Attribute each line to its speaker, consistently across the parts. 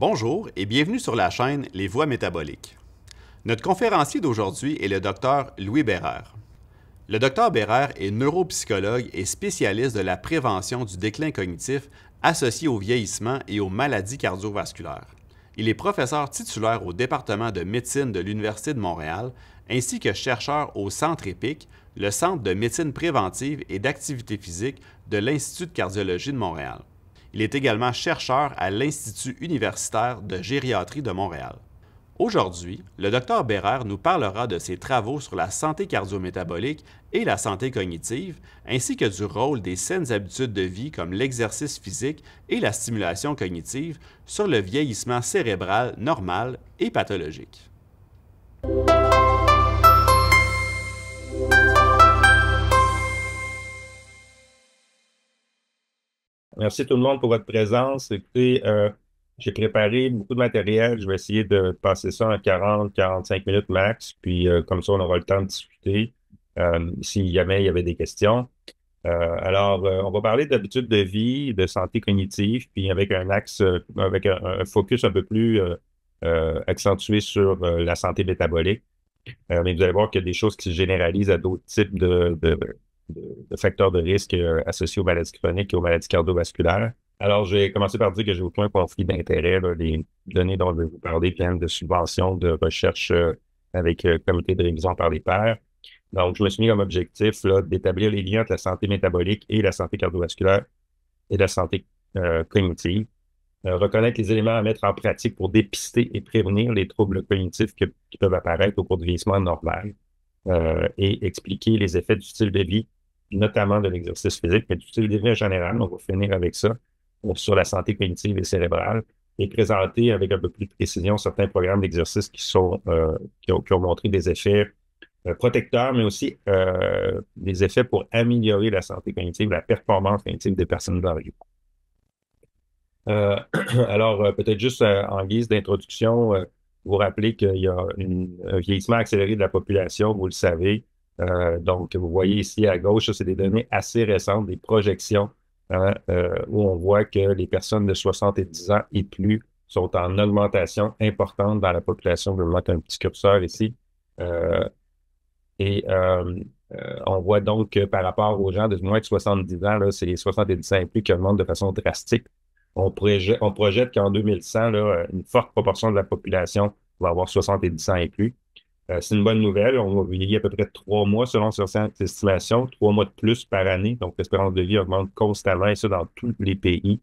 Speaker 1: Bonjour et bienvenue sur la chaîne Les Voies métaboliques. Notre conférencier d'aujourd'hui est le Dr Louis Bérère. Le Dr Bérère est neuropsychologue et spécialiste de la prévention du déclin cognitif associé au vieillissement et aux maladies cardiovasculaires. Il est professeur titulaire au département de médecine de l'Université de Montréal ainsi que chercheur au Centre EPIC, le Centre de médecine préventive et d'activité physique de l'Institut de cardiologie de Montréal. Il est également chercheur à l'Institut universitaire de gériatrie de Montréal. Aujourd'hui, le Dr Bérère nous parlera de ses travaux sur la santé cardio-métabolique et la santé cognitive, ainsi que du rôle des saines habitudes de vie comme l'exercice physique et la stimulation cognitive sur le vieillissement cérébral normal et pathologique.
Speaker 2: Merci tout le monde pour votre présence. Écoutez, j'ai préparé beaucoup de matériel. Je vais essayer de passer ça en 40-45 minutes max. Puis comme ça, on aura le temps de discuter si jamais il y avait des questions. On va parler d'habitudes de vie, de santé cognitive, puis avec un axe, avec un focus un peu plus accentué sur la santé métabolique. Mais vous allez voir qu'il y a des choses qui se généralisent à d'autres types de facteurs de risque associés aux maladies chroniques et aux maladies cardiovasculaires. Alors, je vais commencer par dire que j'ai aucun conflit d'intérêt. Les données dont je vais vous parler viennent de subventions de recherche avec comité de révision par les pairs. Donc, je me suis mis comme objectif d'établir les liens entre la santé métabolique et la santé cardiovasculaire et la santé cognitive. Reconnaître les éléments à mettre en pratique pour dépister et prévenir les troubles cognitifs qui peuvent apparaître au cours du vieillissement normal et expliquer les effets du style de vie, notamment de l'exercice physique, mais du style de vie en général. On va finir avec ça sur la santé cognitive et cérébrale et présenter avec un peu plus de précision certains programmes d'exercice qui ont montré des effets protecteurs, mais aussi des effets pour améliorer la santé cognitive, la performance cognitive des personnes âgées. Peut-être juste en guise d'introduction, vous rappelez qu'il y a un vieillissement accéléré de la population, vous le savez. Donc, vous voyez ici à gauche, ça, c'est des données assez récentes, des projections, où on voit que les personnes de 70 ans et plus sont en augmentation importante dans la population. Je vais vous mettre un petit curseur ici. Euh, et on voit donc que par rapport aux gens de moins de 70 ans, là, c'est les 70 ans et plus qui augmentent de façon drastique. On projette qu'en 2100, là, une forte proportion de la population va avoir 70 ans et plus. C'est une bonne nouvelle. On va vieillir à peu près 3 mois selon certaines estimations, 3 mois de plus par année. Donc, l'espérance de vie augmente constamment et ça dans tous les pays.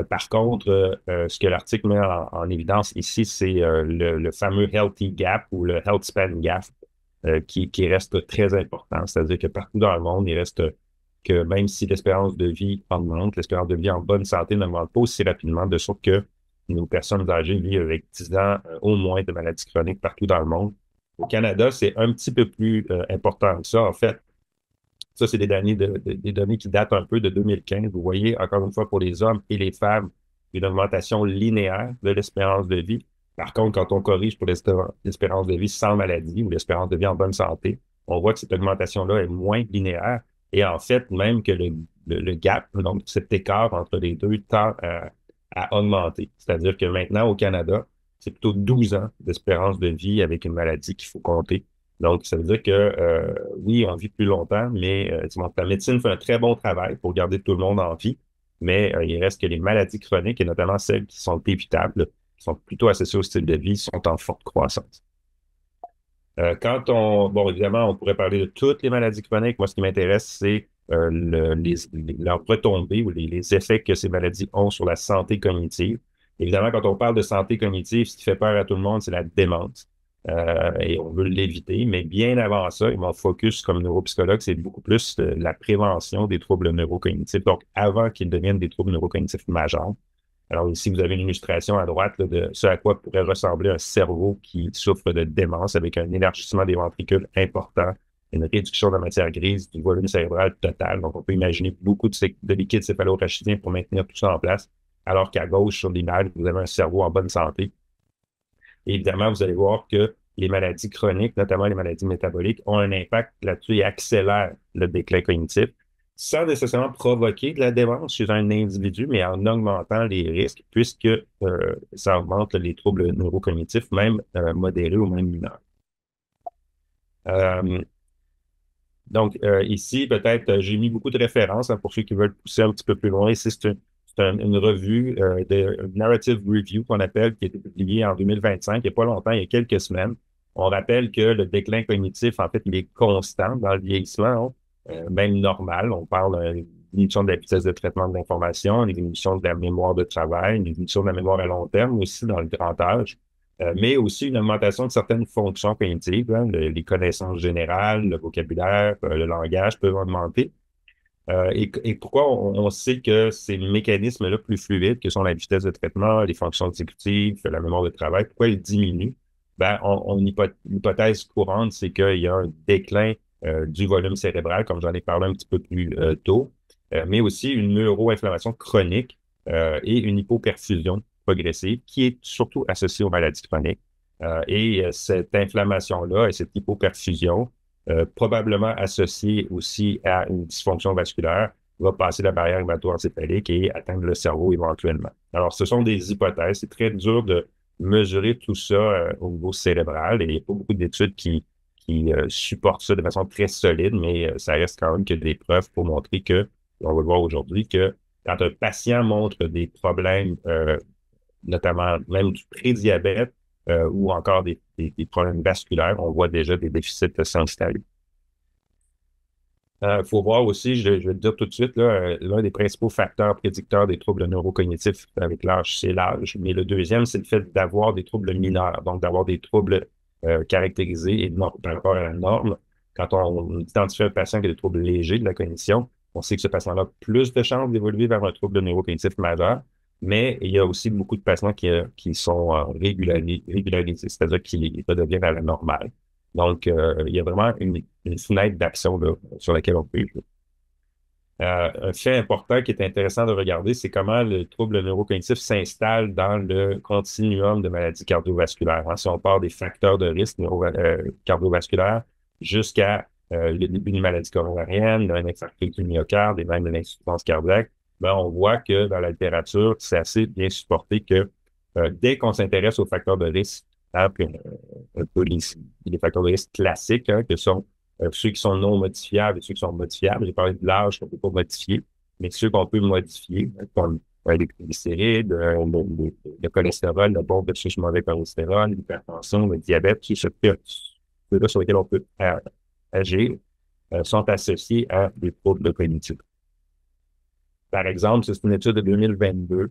Speaker 2: Par contre, ce que l'article met en évidence ici, c'est le fameux Healthy Gap ou le Health Span Gap qui reste très important. C'est-à-dire que partout dans le monde, il reste que même si l'espérance de vie augmente, l'espérance de vie en bonne santé n'augmente pas aussi rapidement, de sorte que nos personnes âgées vivent avec 10 ans au moins de maladies chroniques partout dans le monde. Au Canada, c'est un petit peu plus important que ça. En fait, ça, c'est des données qui datent un peu de 2015. Vous voyez, encore une fois, pour les hommes et les femmes, une augmentation linéaire de l'espérance de vie. Par contre, quand on corrige pour l'espérance de vie sans maladie ou l'espérance de vie en bonne santé, on voit que cette augmentation-là est moins linéaire. Et en fait, même que le gap, donc cet écart entre les deux, tend à augmenter. C'est-à-dire que maintenant, au Canada, c'est plutôt 12 ans d'espérance de vie avec une maladie qu'il faut compter. Donc, ça veut dire que oui, on vit plus longtemps, mais la médecine fait un très bon travail pour garder tout le monde en vie, mais il reste que les maladies chroniques, et notamment celles qui sont évitables, qui sont plutôt associées au style de vie, sont en forte croissance. Bon, évidemment, on pourrait parler de toutes les maladies chroniques. Moi, ce qui m'intéresse, c'est leurs retombées ou les effets que ces maladies ont sur la santé cognitive. Évidemment, quand on parle de santé cognitive, ce qui fait peur à tout le monde, c'est la démence. Et on veut l'éviter, mais bien avant ça, et mon focus comme neuropsychologue, c'est beaucoup plus la prévention des troubles neurocognitifs, donc avant qu'ils deviennent des troubles neurocognitifs majeurs. Alors ici, vous avez une illustration à droite là, de ce à quoi pourrait ressembler un cerveau qui souffre de démence avec un élargissement des ventricules important, une réduction de la matière grise, du volume cérébral total. Donc, on peut imaginer beaucoup de liquide céphalorachidien pour maintenir tout ça en place, alors qu'à gauche, sur l'image, vous avez un cerveau en bonne santé. Et évidemment, vous allez voir que les maladies chroniques, notamment les maladies métaboliques, ont un impact là-dessus et accélèrent le déclin cognitif. sans nécessairement provoquer de la démence chez un individu, mais en augmentant les risques, puisque ça augmente les troubles neurocognitifs, même modérés ou même mineurs. Euh, Ici, peut-être, j'ai mis beaucoup de références hein, pour ceux qui veulent pousser un petit peu plus loin. Ici, une revue de Narrative Review qu'on appelle, qui a été publiée en 2025, il n'y a pas longtemps, il y a quelques semaines. On rappelle que le déclin cognitif, en fait, il est constant dans le vieillissement, même normal. On parle d'une diminution de la vitesse de traitement de l'information, une diminution de la mémoire de travail, une diminution de la mémoire à long terme aussi dans le grand âge. Mais aussi une augmentation de certaines fonctions cognitives, hein, les connaissances générales, le vocabulaire, le langage peuvent augmenter. Et pourquoi on sait que ces mécanismes-là plus fluides, que sont la vitesse de traitement, les fonctions exécutives, la mémoire de travail, pourquoi ils diminuent? Ben, l'hypothèse courante, c'est qu'il y a un déclin du volume cérébral, comme j'en ai parlé un petit peu plus tôt, mais aussi une neuroinflammation chronique et une hypoperfusion progressive qui est surtout associée aux maladies chroniques. Cette inflammation-là et cette hypoperfusion, probablement associée aussi à une dysfonction vasculaire, va passer la barrière hémato-encéphalique et atteindre le cerveau éventuellement. Alors, ce sont des hypothèses. C'est très dur de mesurer tout ça au niveau cérébral et il n'y a pas beaucoup d'études qui supportent ça de façon très solide, mais ça reste quand même que des preuves pour montrer que, on va le voir aujourd'hui, que quand un patient montre des problèmes, notamment même du prédiabète, ou encore des problèmes vasculaires, on voit déjà des déficits s'installer. Il faut voir aussi, je vais le dire tout de suite, l'un des principaux facteurs prédicteurs des troubles neurocognitifs avec l'âge, c'est l'âge. Mais le deuxième, c'est le fait d'avoir des troubles mineurs, donc d'avoir des troubles caractérisés et par rapport à la norme. Quand on identifie un patient qui a des troubles légers de la cognition, on sait que ce patient-là a plus de chances d'évoluer vers un trouble neurocognitif majeur, mais il y a aussi beaucoup de patients qui sont régularisés, c'est-à-dire qui redeviennent à la normale. Donc, il y a vraiment une fenêtre d'action là, sur laquelle on peut jouer. Un fait important qui est intéressant de regarder, c'est comment le trouble neurocognitif s'installe dans le continuum de maladies cardiovasculaires. Hein. Si on part des facteurs de risque cardiovasculaires jusqu'à le début d'une maladie coronarienne, un infarctus du myocarde et même de l'insuffisance cardiaque, ben, on voit que dans la littérature, c'est assez bien supporté que dès qu'on s'intéresse aux facteurs de risque, hein, un peu les facteurs de risque classiques, hein, que sont ceux qui sont non modifiables et ceux qui sont modifiables. J'ai parlé de l'âge qu'on ne peut pas modifier, mais ceux qu'on peut modifier, hein, comme les triglycérides, le cholestérol, le bon versus mauvais cholestérol, l'hypertension, le diabète, qui sont ceux-là sur lesquels on peut agir, sont associés à des troubles cognitifs. Par exemple, c'est une étude de 2022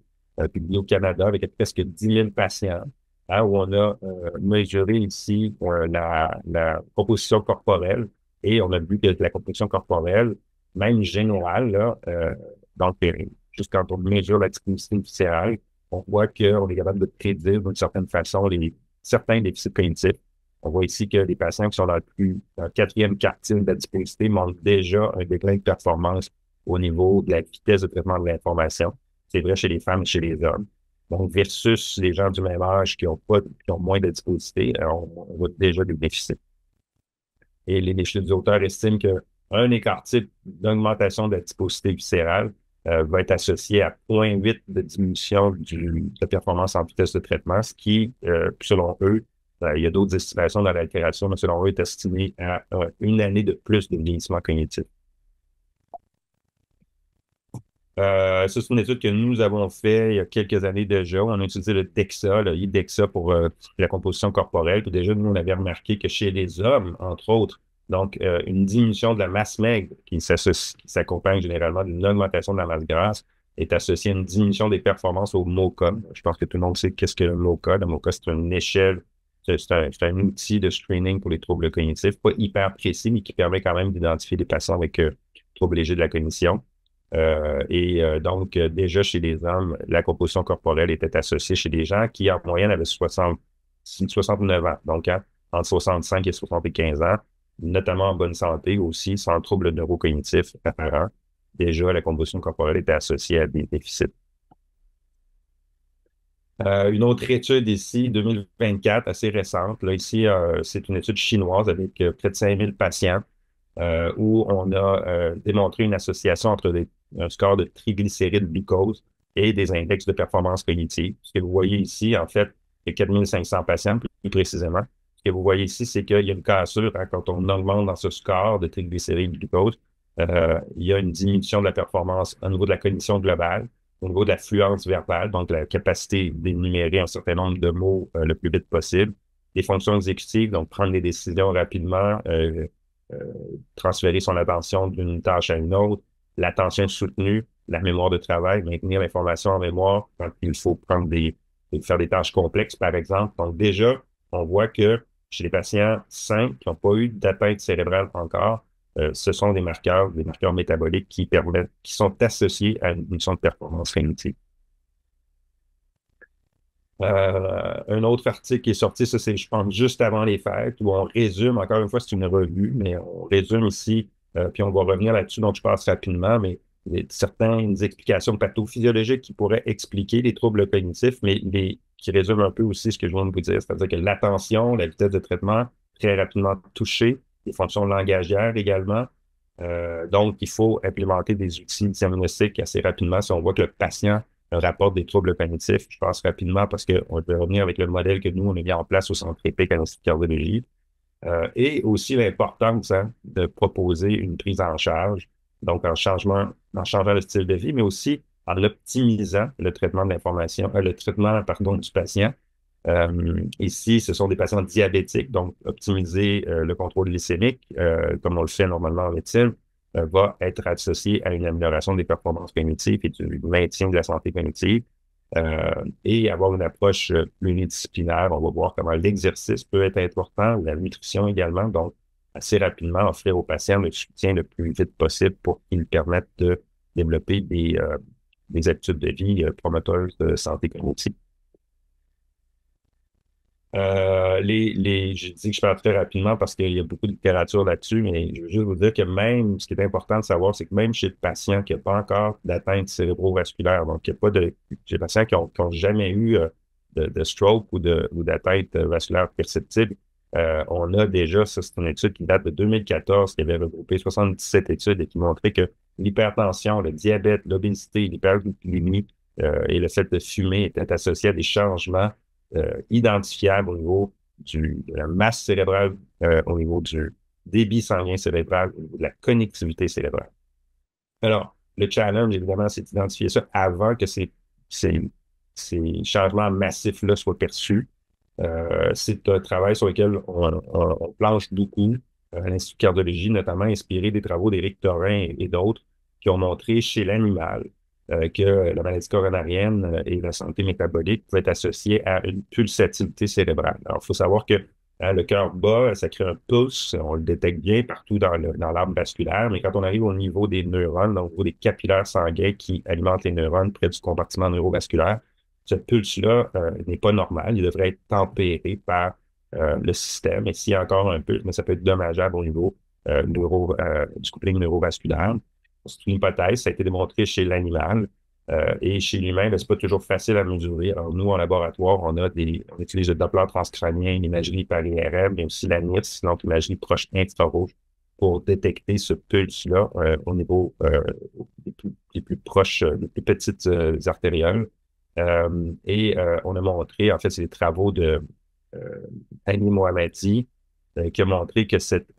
Speaker 2: publiée au Canada avec presque 10 000 patients, hein, où on a mesuré ici la composition corporelle et on a vu que la composition corporelle, même générale, là, donc juste quand on mesure la disponibilité viscérale, on voit qu'on est capable de prédire d'une certaine façon certains déficits cognitifs. On voit ici que les patients qui sont dans le quatrième quartile de la disponibilité montrent déjà un déclin de performance au niveau de la vitesse de traitement de l'information. C'est vrai chez les femmes et chez les hommes. Donc, versus les gens du même âge qui ont moins de disponibilité, on voit déjà des déficits. Et les auteurs estiment qu'un écart type d'augmentation de la disponibilité viscérale va être associé à 0,8 de diminution de performance en vitesse de traitement, ce qui, selon eux, il y a d'autres estimations dans la littérature, mais selon eux, est estimé à une année de plus de vieillissement cognitif. Ça, c'est une étude que nous avons fait il y a quelques années déjà. On a utilisé le DEXA, le IDEXA pour la composition corporelle. Puis déjà, nous, on avait remarqué que chez les hommes, entre autres, donc une diminution de la masse maigre qui s'accompagne généralement d'une augmentation de la masse grasse est associée à une diminution des performances au MoCA. Je pense que tout le monde sait qu'est-ce que le MoCA. Le MoCA, c'est une échelle, c'est un outil de screening pour les troubles cognitifs, pas hyper précis, mais qui permet quand même d'identifier des patients avec troubles légers de la cognition. Donc, déjà chez les hommes, la composition corporelle était associée chez des gens qui, en moyenne, avaient 69 ans, donc hein, entre 65 et 75 ans, notamment en bonne santé aussi, sans trouble neurocognitif apparent. Déjà, la composition corporelle était associée à des déficits. Une autre étude ici, 2024, assez récente. Là, ici, c'est une étude chinoise avec près de 5000 patients. où on a démontré une association entre un score de triglycérides glucose et des index de performance cognitive. Ce que vous voyez ici, en fait, il y a 4500 patients plus précisément. Ce que vous voyez ici, c'est qu'il y a une cassure hein, quand on augmente dans ce score de triglycérides glucose. Il y a une diminution de la performance au niveau de la cognition globale, au niveau de la fluence verbale, donc la capacité d'énumérer un certain nombre de mots le plus vite possible, les fonctions exécutives, donc prendre des décisions rapidement, euh, transférer son attention d'une tâche à une autre, l'attention soutenue, la mémoire de travail, maintenir l'information en mémoire quand il faut faire des tâches complexes, par exemple. Donc déjà, on voit que chez les patients sains qui n'ont pas eu d'atteinte cérébrale encore, ce sont des marqueurs métaboliques qui sont associés à une mission de performance cognitive. Un autre article qui est sorti, ça c'est, je pense, juste avant les fêtes, où on résume, encore une fois, c'est une revue, mais on résume ici, puis on va revenir là-dessus, donc je passe rapidement, mais certaines explications pathophysiologiques qui pourraient expliquer les troubles cognitifs, mais qui résument un peu aussi ce que je viens de vous dire, c'est-à-dire que l'attention, la vitesse de traitement, très rapidement touchée, les fonctions langagières également. Donc, il faut implémenter des outils diagnostiques assez rapidement si on voit que le patient rapporte des troubles cognitifs. Je passe rapidement parce qu'on peut revenir avec le modèle que nous, on a mis en place au Centre EPIC à l'Institut de cardiologie. Et aussi l'importance hein, de proposer une prise en charge, donc en changeant le style de vie, mais aussi en optimisant le traitement de l'information, le traitement, pardon, du patient. Ici, ce sont des patients diabétiques, donc optimiser le contrôle glycémique, comme on le fait normalement en médecine, va être associé à une amélioration des performances cognitives et du maintien de la santé cognitive. Et avoir une approche pluridisciplinaire, on va voir comment l'exercice peut être important, ou la nutrition également. Donc, assez rapidement, offrir aux patients le soutien le plus vite possible pour qu'ils permettent de développer des habitudes de vie promoteuses de santé cognitive. Je dis que je parle très rapidement parce qu'il y a beaucoup de littérature là-dessus, mais je veux juste vous dire que même, ce qui est important de savoir, c'est que même chez le patient qui n'a pas encore d'atteinte cérébrovasculaire, donc il n'y a pas de, chez les patients qui ont jamais eu de stroke ou d'atteinte vasculaire perceptible, on a déjà, ça c'est une étude qui date de 2014, qui avait regroupé 77 études et qui montrait que l'hypertension, le diabète, l'obésité, l'hyperglycémie et le fait de fumer étaient associés à des changements identifiable au niveau de la masse cérébrale, au niveau du débit sanguin cérébral, au niveau de la connectivité cérébrale. Alors, le challenge, évidemment, c'est d'identifier ça avant que ces changements massifs-là soient perçus. C'est un travail sur lequel on planche beaucoup à l'Institut de cardiologie, notamment inspiré des travaux d'Éric Thorin et d'autres qui ont montré chez l'animal que la maladie coronarienne et la santé métabolique pouvaient être associées à une pulsatilité cérébrale. Alors, il faut savoir que hein, le cœur bat, ça crée un pulse, on le détecte bien partout dans l'arbre vasculaire, mais quand on arrive au niveau des neurones, au niveau des capillaires sanguins qui alimentent les neurones près du compartiment neurovasculaire, ce pulse-là n'est pas normal, il devrait être tempéré par le système, et s'il y a encore un pulse, mais ça peut être dommageable au niveau du coupling neurovasculaire. C'est une hypothèse, ça a été démontré chez l'animal et chez l'humain, c'est pas toujours facile à mesurer. Alors, nous, en laboratoire, on utilise le Doppler transcrânien, l'imagerie par IRM, mais aussi la NIRS, donc l'imagerie proche infrarouge, pour détecter ce pulse-là au niveau des plus proches, des plus petites artérioles. On a montré, en fait, c'est des travaux de Annie Mohammadi, qui a montré que cette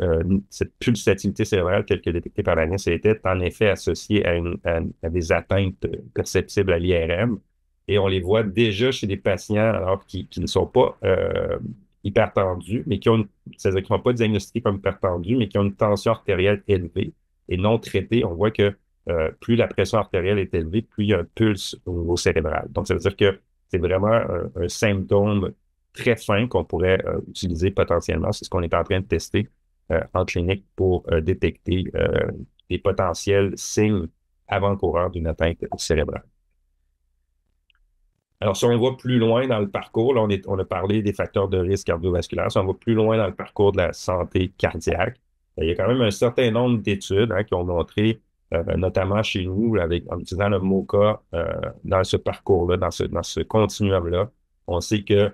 Speaker 2: pulsatilité cérébrale telle que détectée par la NIRS était en effet associée à des atteintes perceptibles à l'IRM. Et on les voit déjà chez des patients alors qui ne sont pas hypertendus, mais c'est-à-dire qui ne sont pas diagnostiqués comme hypertendus, mais qui ont une tension artérielle élevée et non traitée. On voit que plus la pression artérielle est élevée, plus il y a un pulse au niveau cérébral. Donc, ça veut dire que c'est vraiment un symptôme très fin qu'on pourrait utiliser potentiellement. C'est ce qu'on est en train de tester en clinique pour détecter des potentiels signes avant-coureurs d'une atteinte cérébrale. Alors, si on va plus loin dans le parcours, là, on a parlé des facteurs de risque cardiovasculaire. Si on va plus loin dans le parcours de la santé cardiaque, il y a quand même un certain nombre d'études hein, qui ont montré, notamment chez nous, en utilisant le MoCA dans ce parcours-là, dans ce continuum-là, on sait que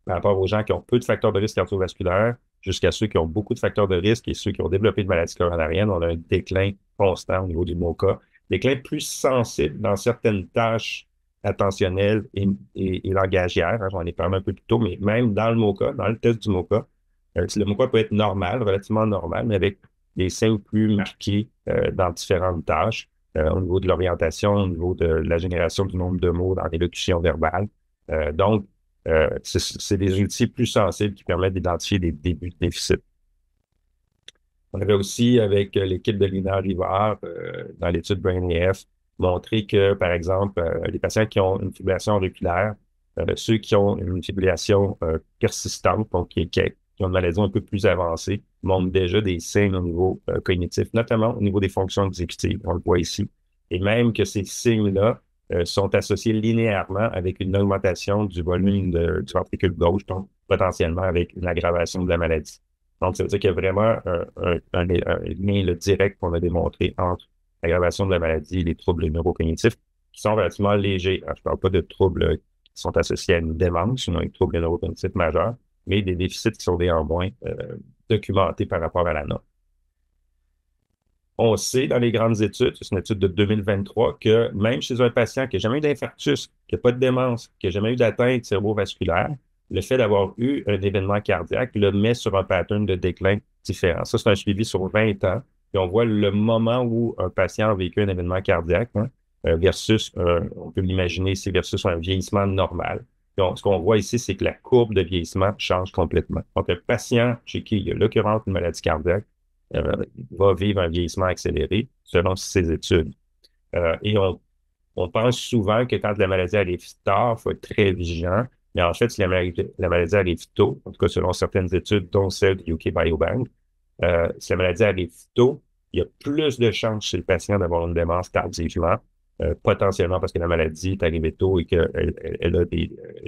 Speaker 2: par rapport aux gens qui ont peu de facteurs de risque cardiovasculaire, jusqu'à ceux qui ont beaucoup de facteurs de risque et ceux qui ont développé de maladies coronariennes, on a un déclin constant au niveau du MoCA. Déclin plus sensible dans certaines tâches attentionnelles et langagières. Hein, j'en ai parlé un peu plus tôt, mais même dans le MoCA, dans le test du MoCA, le MoCA peut être normal, relativement normal, mais avec des signes plus marqués dans différentes tâches, au niveau de l'orientation, au niveau de la génération du nombre de mots dans l'élocution verbale. Donc, c'est des outils plus sensibles qui permettent d'identifier des débuts de déficit. On avait aussi, avec l'équipe de Lina Rivard, dans l'étude BrainEF, montré que, par exemple, les patients qui ont une fibrillation auriculaire, ceux qui ont une fibrillation persistante, donc qui ont une maladie un peu plus avancée, montrent déjà des signes au niveau cognitif, notamment au niveau des fonctions exécutives. On le voit ici. Et même que ces signes-là sont associés linéairement avec une augmentation du volume du ventricule gauche, donc potentiellement avec une aggravation de la maladie. Donc, ça veut dire qu'il y a vraiment un lien direct qu'on a démontré entre l'aggravation de la maladie et les troubles neurocognitifs qui sont relativement légers. Alors, je ne parle pas de troubles qui sont associés à une démence, sinon des troubles neurocognitifs majeurs, mais des déficits qui sont néanmoins documentés par rapport à la norme. On sait dans les grandes études, c'est une étude de 2023, que même chez un patient qui n'a jamais eu d'infarctus, qui n'a pas de démence, qui n'a jamais eu d'atteinte cérébrovasculaire, le fait d'avoir eu un événement cardiaque le met sur un pattern de déclin différent. Ça, c'est un suivi sur 20 ans. Et on voit le moment où un patient a vécu un événement cardiaque versus, on peut l'imaginer ici, versus un vieillissement normal. Donc, ce qu'on voit ici, c'est que la courbe de vieillissement change complètement. Donc, un patient chez qui il y a l'occurrence d'une maladie cardiaque va vivre un vieillissement accéléré selon ses études. Et on pense souvent que quand la maladie arrive tard, il faut être très vigilant. Mais en fait, si la maladie arrive tôt, en tout cas selon certaines études, dont celle du UK Biobank, si la maladie arrive tôt, il y a plus de chances chez le patient d'avoir une démence tardivement, potentiellement parce que la maladie est arrivée tôt et qu'elle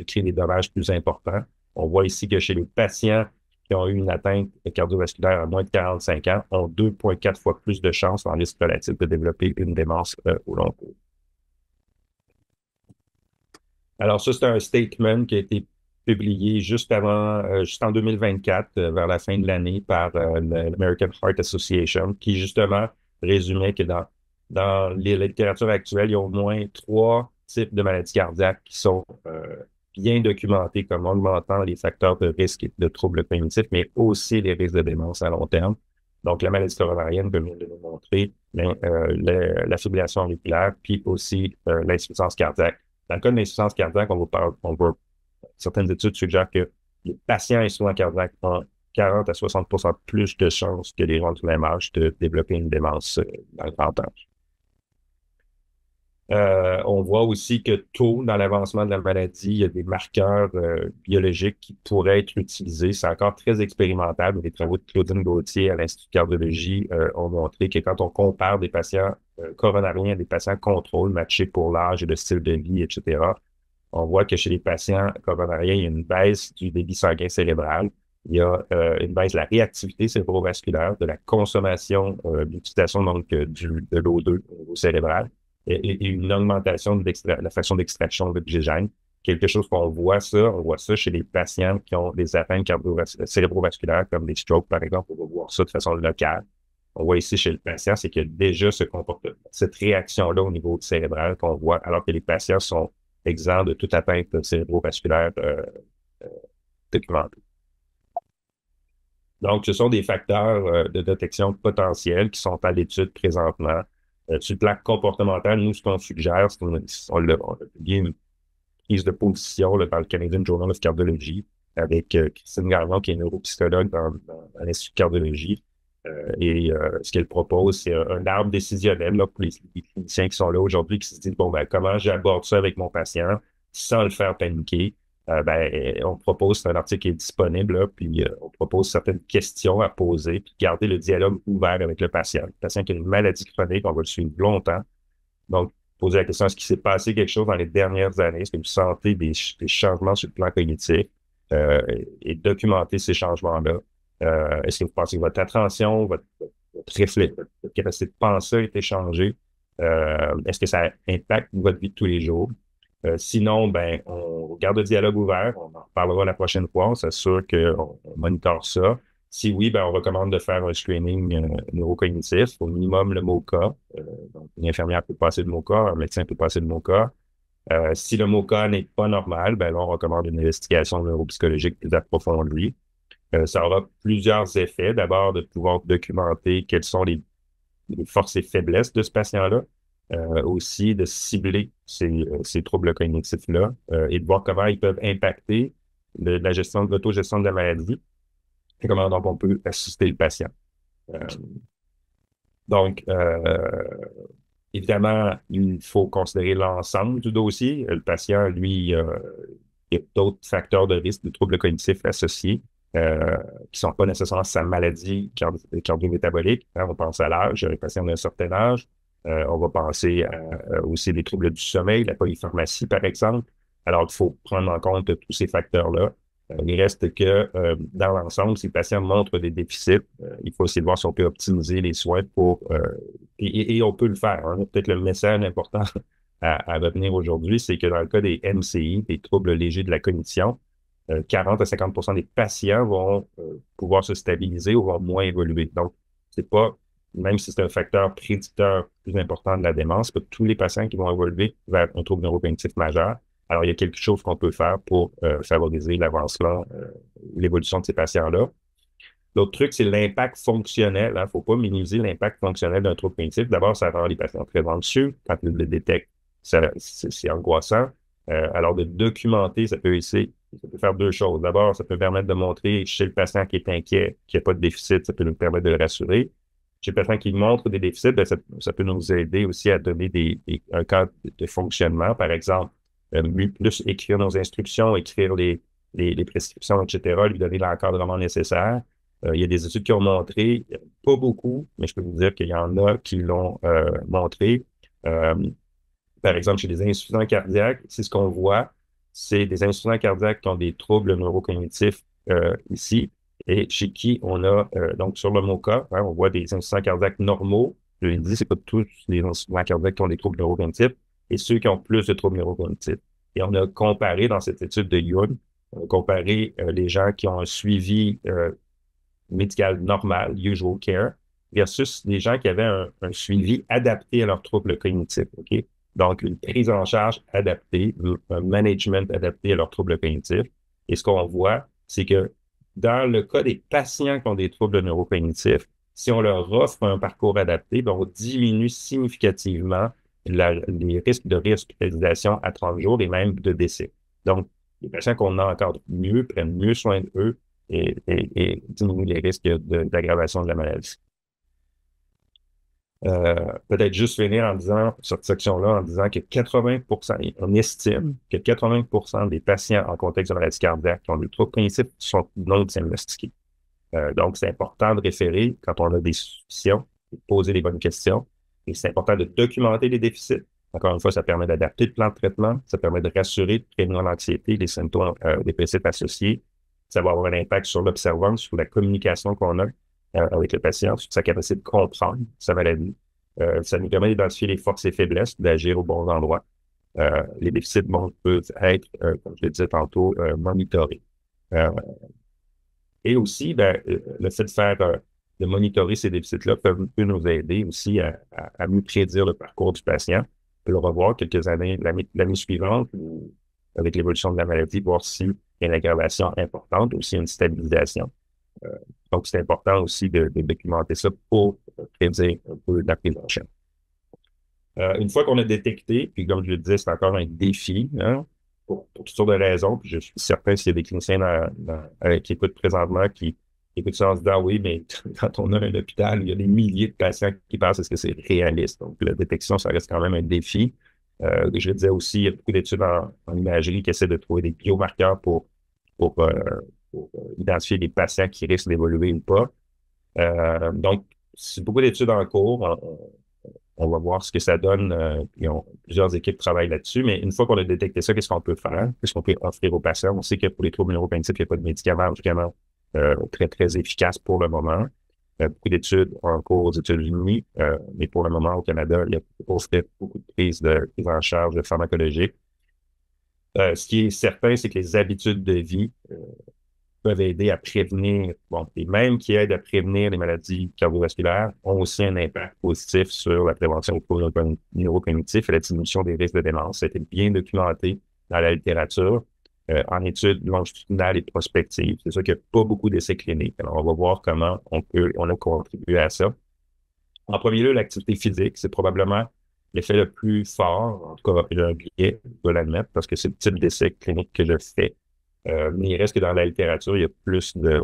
Speaker 2: crée des dommages plus importants. On voit ici que chez les patients qui ont eu une atteinte cardiovasculaire à moins de 45 ans ont 2,4 fois plus de chances en risque relatif de développer une démence au long cours. Alors, ça, c'est un statement qui a été publié juste en 2024, vers la fin de l'année, par l'American Heart Association, qui justement résumait que dans la littérature actuelle, il y a au moins 3 types de maladies cardiaques qui sont bien documentés comme augmentant les facteurs de risque de troubles cognitifs, mais aussi les risques de démence à long terme. Donc, la maladie coronarienne, comme je viens de le montrer, la fibrillation auriculaire, puis aussi l'insuffisance cardiaque. Dans le cas de l'insuffisance cardiaque, certaines études suggèrent que les patients insuffisants cardiaques ont 40 à 60% plus de chances que les gens du même âge de développer une démence dans le grand âge. On voit aussi que tôt dans l'avancement de la maladie, il y a des marqueurs biologiques qui pourraient être utilisés. C'est encore très expérimental. Les travaux de Claudine Gauthier à l'Institut de cardiologie ont montré que quand on compare des patients coronariens à des patients contrôle matchés pour l'âge et le style de vie, etc., on voit que chez les patients coronariens, il y a une baisse du débit sanguin cérébral. Il y a une baisse de la réactivité cérébrovasculaire, de la consommation, d'utilisation donc de l'O2 au niveau cérébral et une augmentation de la fraction d'extraction d'oxygène. Quelque chose on voit ça chez les patients qui ont des atteintes cérébrovasculaires comme des strokes, par exemple. On va voir ça de façon locale. On voit ici chez le patient, c'est qu'il y a déjà cette réaction-là au niveau cérébral qu'on voit, alors que les patients sont exempts de toute atteinte cérébrovasculaire documentée. Donc, ce sont des facteurs de détection potentiels qui sont à l'étude présentement. Sur le plan comportemental, nous, ce qu'on suggère, c'est qu'on a publié une prise de position dans le Canadian Journal of Cardiology avec Christine Gardon, qui est neuropsychologue dans l'Institut de cardiologie. Ce qu'elle propose, c'est un arbre décisionnel là, pour les cliniciens qui sont là aujourd'hui, qui se disent, bon, ben, comment j'aborde ça avec mon patient sans le faire paniquer? On propose, c'est un article qui est disponible, là, puis on propose certaines questions à poser, puis garder le dialogue ouvert avec le patient. Le patient qui a une maladie chronique, on va le suivre longtemps. Donc, poser la question, est-ce qu'il s'est passé quelque chose dans les dernières années? Est-ce que vous sentez des changements sur le plan cognitif? Et documenter ces changements-là. Est-ce que vous pensez que votre attention, votre réflexe, votre capacité de penser a été changée? Est-ce que ça impacte votre vie de tous les jours? Sinon, on garde le dialogue ouvert. On en reparlera la prochaine fois. On s'assure qu'on monitore ça. Si oui, ben, on recommande de faire un screening neurocognitif, au minimum le MoCA. Donc, une infirmière peut passer le MoCA, un médecin peut passer le MoCA. Si le MoCA n'est pas normal, ben là, on recommande une investigation neuropsychologique plus approfondie. Ça aura plusieurs effets. D'abord, de pouvoir documenter quelles sont les forces et faiblesses de ce patient-là. Aussi, de cibler ces troubles cognitifs-là et de voir comment ils peuvent impacter la gestion de l'autogestion de la maladie et comment donc on peut assister le patient. Euh, donc, évidemment, il faut considérer l'ensemble du dossier. Le patient, lui, il y a d'autres facteurs de risque de troubles cognitifs associés qui sont pas nécessairement sa maladie cardio-métabolique. Hein, on pense à l'âge, un patient d'un certain âge. On va penser aussi des troubles du sommeil, la polypharmacie, par exemple. Alors, il faut prendre en compte tous ces facteurs-là. Il reste que dans l'ensemble, si le patient montre des déficits, il faut essayer de voir si on peut optimiser les soins pour et on peut le faire. Hein. Peut-être le message important à retenir aujourd'hui, c'est que dans le cas des MCI, des troubles légers de la cognition, 40 à 50 des patients vont pouvoir se stabiliser ou vont moins évoluer. Donc, c'est pas, même si c'est un facteur prédicteur plus important de la démence, c'est pas tous les patients qui vont évoluer vers un trouble neurocognitif majeur. Alors, il y a quelque chose qu'on peut faire pour favoriser l'avancement, l'évolution de ces patients-là. L'autre truc, c'est l'impact fonctionnel. Il ne faut pas minimiser l'impact fonctionnel d'un trouble cognitif. D'abord, ça rend les patients très anxieux. Quand ils le détectent, c'est angoissant. Alors, de documenter, ça peut faire deux choses. D'abord, ça peut permettre de montrer chez le patient qui est inquiet qu'il n'y a pas de déficit, ça peut nous permettre de le rassurer. Chez le patient qui montre des déficits, ben, ça peut nous aider aussi à donner un cadre de fonctionnement. Par exemple, plus écrire nos instructions, écrire les prescriptions, etc., lui donner l'encadrement nécessaire. Il y a des études qui ont montré, pas beaucoup, mais je peux vous dire qu'il y en a qui l'ont montré. Par exemple, chez les insuffisants cardiaques, c'est ce qu'on voit, c'est des insuffisants cardiaques qui ont des troubles neurocognitifs ici, et chez qui on a, donc sur le MoCA, hein, on voit des insuffisants cardiaques normaux. Je l'ai dit, c'est pas tous les insuffisants cardiaques qui ont des troubles neurocognitifs, et ceux qui ont plus de troubles neurocognitifs. Et on a comparé dans cette étude de Young, on a comparé les gens qui ont un suivi médical normal, usual care, versus des gens qui avaient un suivi adapté à leurs troubles cognitifs. OK? Donc, une prise en charge adaptée, un management adapté à leurs troubles cognitifs. Et ce qu'on voit, c'est que dans le cas des patients qui ont des troubles neurocognitifs, si on leur offre un parcours adapté, ben, on diminue significativement les risques de réhospitalisation à 30 jours et même de décès. Donc, les patients qu'on encadre mieux prennent mieux soin d'eux et diminuent les risques d'aggravation de la maladie. Peut-être juste finir en disant, cette section-là, en disant que 80%, on estime que 80% des patients en contexte de maladie cardiaque qui ont des troubles cognitifs sont non diagnostiqués. Donc, c'est important de référer quand on a des suspicions, de poser les bonnes questions. Et c'est important de documenter les déficits. Encore une fois, ça permet d'adapter le plan de traitement, ça permet de rassurer, de prévenir l'anxiété, les symptômes dépressifs associés. Ça va avoir un impact sur l'observance, sur la communication qu'on a avec le patient, sur sa capacité de comprendre sa maladie. Ça nous permet d'identifier les forces et faiblesses, d'agir au bon endroit. Les déficits peuvent être, comme je le disais tantôt, monitorés. Et aussi, ben, le fait de monitorer ces déficits-là peut nous aider aussi à mieux prédire le parcours du patient. On peut le revoir quelques années, l'année suivante, avec l'évolution de la maladie, voir s'il y a une aggravation importante ou s'il y a une stabilisation. Donc, c'est important aussi de documenter ça pour prédire un peu la prise en charge. Une fois qu'on a détecté, puis comme je le disais, c'est encore un défi, hein, pour toutes sortes de raisons, puis je suis certain s'il y a des cliniciens qui écoutent présentement, qui écoutent ça en se disant, oui, mais quand on a un hôpital, il y a des milliers de patients qui passent, est-ce que c'est réaliste? Donc, la détection, ça reste quand même un défi. Je le disais aussi, il y a beaucoup d'études en imagerie qui essaient de trouver des biomarqueurs pour identifier les patients qui risquent d'évoluer ou pas. Donc, c'est beaucoup d'études en cours. On va voir ce que ça donne. Plusieurs équipes travaillent là-dessus. Mais une fois qu'on a détecté ça, qu'est-ce qu'on peut faire? Qu'est-ce qu'on peut offrir aux patients? On sait que pour les troubles neurocognitifs, il n'y a pas de médicaments vraiment très, très efficaces pour le moment. Beaucoup d'études en cours aux États-Unis, mais pour le moment, au Canada, il y a beaucoup de prises en charge pharmacologiques. Ce qui est certain, c'est que les habitudes de vie peuvent aider à prévenir, bon, et même qui aident à prévenir les maladies cardiovasculaires, ont aussi un impact positif sur la prévention au troubles neurocognitifs et la diminution des risques de démence. Ça a été bien documenté dans la littérature, en études longitudinales et prospectives. C'est sûr qu'il n'y a pas beaucoup d'essais cliniques. Alors, on va voir comment on a contribué à ça. En premier lieu, l'activité physique, c'est probablement l'effet le plus fort. En tout cas, j'ai un biais, je dois l'admettre, parce que c'est le type d'essai clinique que je fais. Mais il reste que dans la littérature, il y a plus de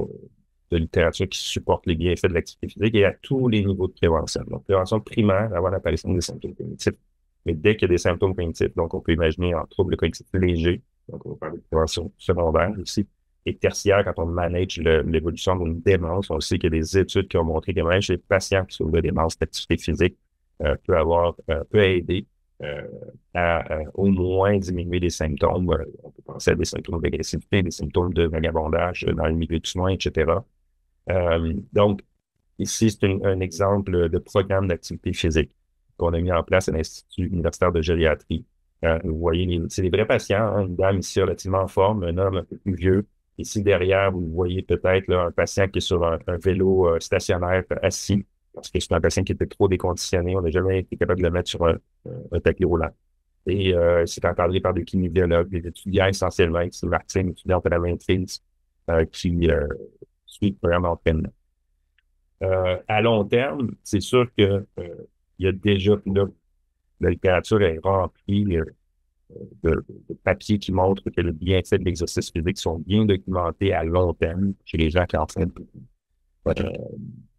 Speaker 2: littérature qui supporte les bienfaits de l'activité physique et à tous les niveaux de prévention. Donc, prévention primaire avant l'apparition des symptômes cognitifs. Mais dès qu'il y a des symptômes cognitifs, donc on peut imaginer en troubles cognitifs légers, donc on va parler de prévention secondaire aussi, et tertiaire, quand on manage l'évolution d'une démence, on sait qu'il y a des études qui ont montré que même chez les patients qui souffrent de démence, l'activité physique peut aider à au moins diminuer les symptômes. On peut penser à des symptômes d'agressivité, des symptômes de vagabondage dans le milieu de soins, etc. Donc, ici, c'est un exemple de programme d'activité physique qu'on a mis en place à l'Institut universitaire de gériatrie. Vous voyez, c'est des vrais patients, hein, une dame ici relativement en forme, un homme un peu plus vieux. Ici, derrière, vous voyez peut-être là, un patient qui est sur un vélo stationnaire assis, parce que c'est un patient qui était trop déconditionné. On n'a jamais été capable de le mettre sur un tapis roulant. Et c'est encadré par des kinésiologues, des étudiants essentiellement, ici Martine, étudiante à la Mainfields, qui suit le programme d'entraînement. À long terme, c'est sûr que il y a déjà, là, la littérature est remplie de papiers qui montrent que les bienfaits de l'exercice physique sont bien documentés à long terme chez les gens qui entraînent.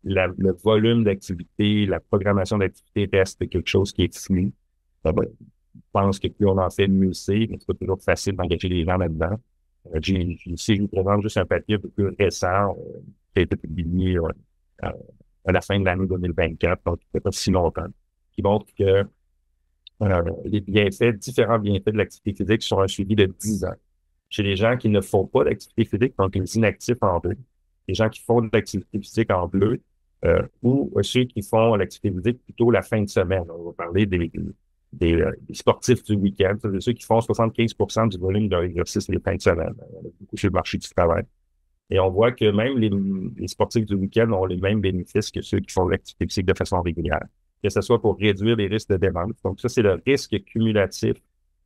Speaker 2: Le volume d'activité, la programmation d'activité reste quelque chose qui est fini. Je pense que plus on en fait, mieux c'est, mais c'est pas toujours facile d'engager les gens là-dedans. Ici, je vous présente juste un papier un peu plus récent qui a été publié à la fin de l'année 2024, donc il n'y a pas si longtemps, qui montre que les bienfaits, différents bienfaits de l'activité physique sur un suivi de 10 ans. Chez les gens qui ne font pas d'activité physique, donc les inactifs en bleu, les gens qui font de l'activité physique en bleu, ou ceux qui font l'activité physique plutôt la fin de semaine. On va parler des sportifs du week-end, c'est ceux qui font 75% du volume de leur exercice les fins de semaine. Beaucoup sur le marché du travail. Et on voit que même les sportifs du week-end ont les mêmes bénéfices que ceux qui font de l'activité physique de façon régulière, que ce soit pour réduire les risques de démence. Donc ça, c'est le risque cumulatif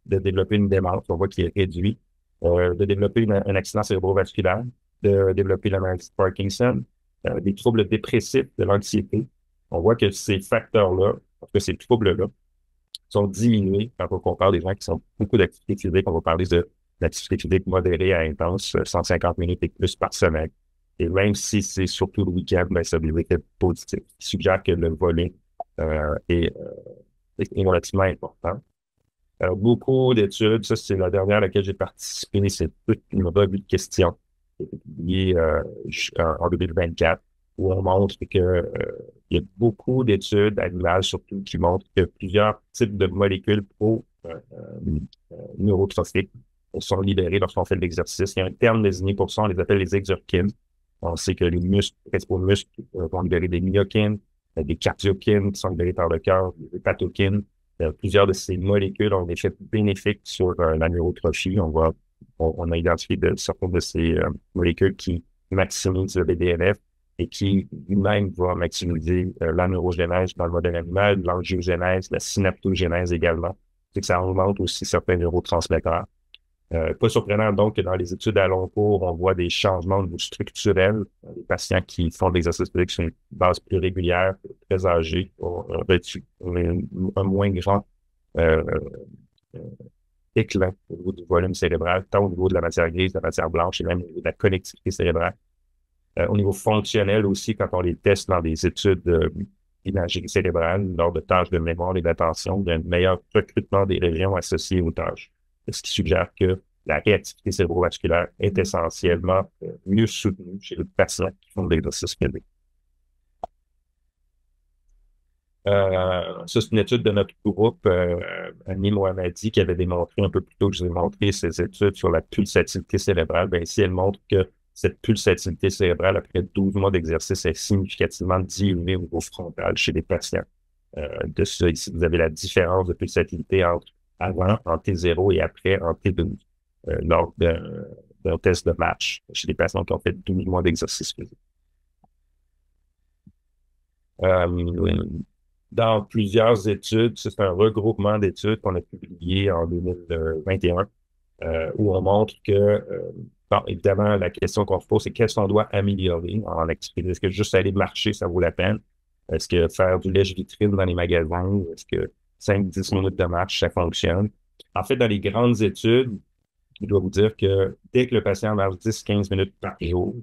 Speaker 2: de développer une démence. On voit qu'il est réduit, de développer un accident cérébrovasculaire, de développer la maladie de Parkinson, des troubles dépressifs, de l'anxiété. On voit que ces facteurs-là, parce que ces troubles-là, sont diminués quand on compare des gens qui ont beaucoup d'activité physique. On va parler de l'activité physique modérée à intense, 150 minutes et plus par semaine. Et même si c'est surtout le week-end, ben, ça a des effets positifs, qui suggère que le volume est relativement important. Beaucoup d'études, ça c'est la dernière à laquelle j'ai participé, c'est toute une revue de questions qui a été publiée en 2024, où on montre que il y a beaucoup d'études animales, surtout, qui montrent que plusieurs types de molécules neurotrophiques sont libérées lorsqu'on fait de l'exercice. Il y a un terme désigné pour ça, on les appelle les exerkines. On sait que les muscles, principaux muscles, vont libérer des myokines, des cardiokines qui sont libérées par le cœur, des hépatokines. Plusieurs de ces molécules ont des effets bénéfiques sur la neurotrophie. On a identifié certaines de ces molécules qui maximisent le BDNF et qui lui-même va maximiser la neurogénèse dans le modèle animal, l'angiogénèse, la synaptogénèse également. C'est que ça augmente aussi certains neurotransmetteurs. Pas surprenant donc que dans les études à long cours, on voit des changements au niveau structurel. Les patients qui font de l'exercice physique sur une base plus régulière, très âgés, ont un moins grand éclat au niveau du volume cérébral, tant au niveau de la matière grise, de la matière blanche et même au niveau de la connectivité cérébrale. Au niveau fonctionnel aussi, quand on les teste dans des études d'imagerie cérébrale, lors de tâches de mémoire et d'attention, il y a un meilleur recrutement des régions associées aux tâches. Ce qui suggère que la réactivité cérébrovasculaire est essentiellement mieux soutenue chez les patients qui font de l'exercice physique. Ça, c'est une étude de notre groupe, Annie Mohammadi, qui avait démontré un peu plus tôt que je vous ai montré ces études sur la pulsatilité cérébrale. Bien, ici, elle montre que cette pulsatilité cérébrale, après 12 mois d'exercice, est significativement diminuée au niveau frontal chez les patients. De ça, ici, vous avez la différence de pulsatilité entre avant en T0 et après en T12 lors d'un test de match chez des patients qui ont fait 12 mois d'exercice physique. Dans plusieurs études, c'est un regroupement d'études qu'on a publié en 2021, où on montre que, bon, évidemment, la question qu'on se pose, c'est qu'est-ce qu'on doit améliorer en activité? Est-ce que juste aller marcher, ça vaut la peine? Est-ce que faire du lèche-vitrine dans les magasins? Est-ce que 5-10 minutes de marche, ça fonctionne? En fait, dans les grandes études, je dois vous dire que dès que le patient marche 10-15 minutes par jour,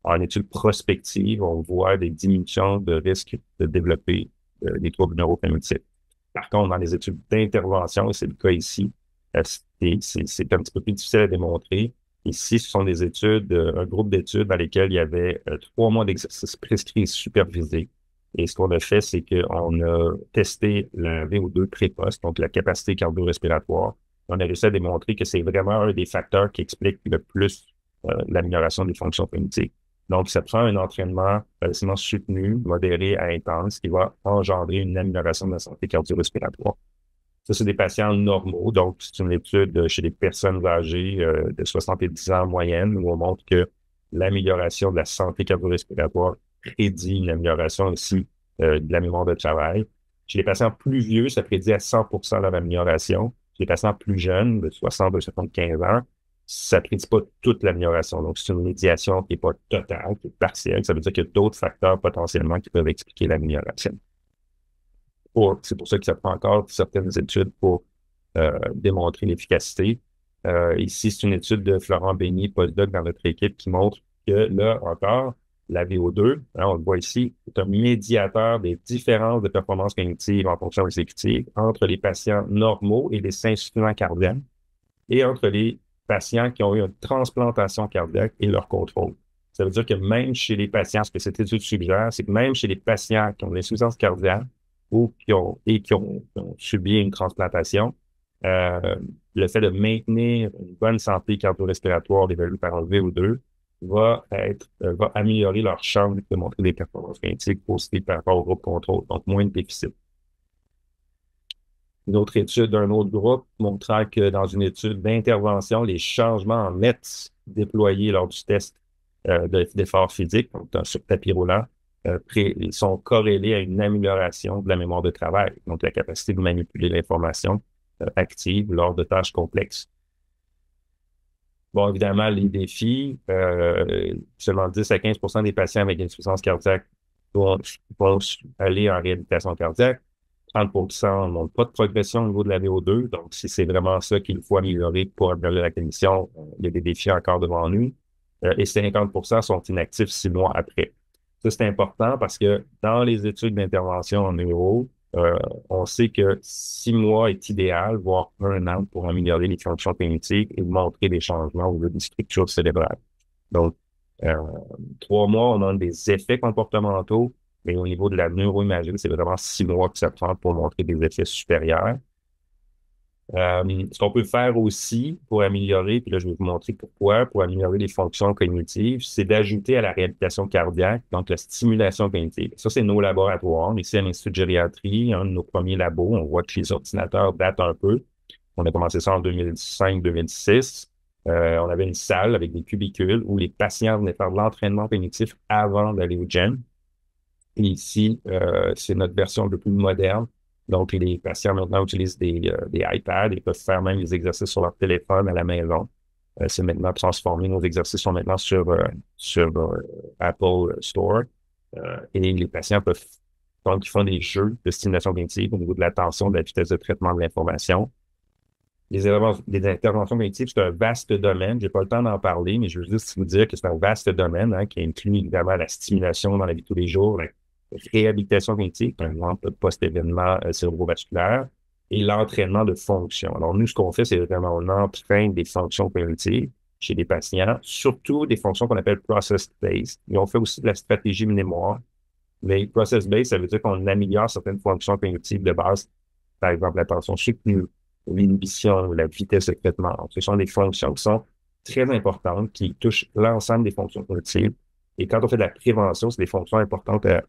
Speaker 2: en études prospectives, on voit des diminutions de risque de développer des troubles neurocognitifs. Par contre, dans les études d'intervention, et c'est le cas ici, c'est un petit peu plus difficile à démontrer. Ici, ce sont des études, un groupe d'études dans lesquelles il y avait 3 mois d'exercice prescrit et supervisé. Et ce qu'on a fait, c'est qu'on a testé la VO2 préposte, donc la capacité cardio-respiratoire. On a réussi à démontrer que c'est vraiment un des facteurs qui explique le plus l'amélioration des fonctions cognitives. Donc, ça prend un entraînement relativement soutenu, modéré à intense, qui va engendrer une amélioration de la santé cardio-respiratoire. Ça, c'est des patients normaux. Donc, c'est une étude chez des personnes âgées de 70 ans en moyenne, où on montre que l'amélioration de la santé cardio-respiratoire prédit une amélioration aussi de la mémoire de travail. Chez les patients plus vieux, ça prédit à 100% leur amélioration. Chez les patients plus jeunes, de 60 à 75 ans, ça ne prédit pas toute l'amélioration. Donc, c'est une médiation qui n'est pas totale, qui est partielle. Ça veut dire qu'il y a d'autres facteurs potentiellement qui peuvent expliquer l'amélioration. C'est pour ça que ça prend encore certaines études pour démontrer l'efficacité. Ici, c'est une étude de Florent Beignet, postdoc dans notre équipe, qui montre que là encore, la VO2, hein, on le voit ici, c'est un médiateur des différences de performance cognitive en fonction exécutive entre les patients normaux et les insuffisants cardiaques et entre les patients qui ont eu une transplantation cardiaque et leur contrôle. Ça veut dire que même chez les patients, ce que cette étude suggère, c'est que même chez les patients qui ont de l'insuffisance cardiaque ou qui ont subi une transplantation, le fait de maintenir une bonne santé cardio-respiratoire évaluée par un VO2 va améliorer leur chance de montrer des performances cognitives positives par rapport au groupe contrôle, donc moins de déficit. Une autre étude d'un autre groupe montrant que dans une étude d'intervention, les changements en METS déployés lors du test d'effort physique, donc sur tapis roulant, sont corrélés à une amélioration de la mémoire de travail, donc la capacité de manipuler l'information active lors de tâches complexes. Bon, évidemment, les défis, seulement 10 à 15% des patients avec une insuffisance cardiaque vont aller en réhabilitation cardiaque. 30% n'ont pas de progression au niveau de la VO2. Donc, si c'est vraiment ça qu'il faut améliorer pour améliorer la cognition, il y a des défis encore devant nous. Et 50% sont inactifs 6 mois après. Ça, c'est important parce que dans les études d'intervention en neuro, on sait que 6 mois est idéal, voire 1 an pour améliorer les fonctions cognitives et montrer des changements au niveau des structures cérébrales. Donc, 3 mois, on a des effets comportementaux, mais au niveau de la neuroimagerie, c'est vraiment 6 mois que ça prend pour montrer des effets supérieurs. Ce qu'on peut faire aussi pour améliorer, puis là, je vais vous montrer pourquoi, pour améliorer les fonctions cognitives, c'est d'ajouter à la réhabilitation cardiaque, donc la stimulation cognitive. Ça, c'est nos laboratoires. Ici, à l'Institut de gériatrie, un de nos premiers labos, on voit que les ordinateurs datent un peu. On a commencé ça en 2005-2006. On avait une salle avec des cubicules où les patients venaient faire de l'entraînement cognitif avant d'aller au gym. Et ici, c'est notre version un peu plus moderne. Donc, les patients maintenant utilisent des iPads et peuvent faire même des exercices sur leur téléphone à la maison. C'est maintenant transformé. Nos exercices sont maintenant sur Apple Store. Et les patients peuvent, donc, ils font des jeux de stimulation cognitive au niveau de l'attention, de la vitesse de traitement de l'information. Les interventions cognitives, c'est un vaste domaine. J'ai pas le temps d'en parler, mais je veux juste vous dire que c'est un vaste domaine hein, qui inclut évidemment la stimulation dans la vie de tous les jours, la réhabilitation cognitive, par exemple, post-événement cérébrovasculaire, et l'entraînement de fonctions. Alors, nous, ce qu'on fait, c'est vraiment on entraîne des fonctions cognitives chez des patients, surtout des fonctions qu'on appelle process-based. Et on fait aussi de la stratégie mémoire. Mais process-based, ça veut dire qu'on améliore certaines fonctions cognitives de base, par exemple l'attention soutenue, l'inhibition, la vitesse de traitement. Donc, ce sont des fonctions qui sont très importantes, qui touchent l'ensemble des fonctions cognitives. Et quand on fait de la prévention, c'est des fonctions importantes à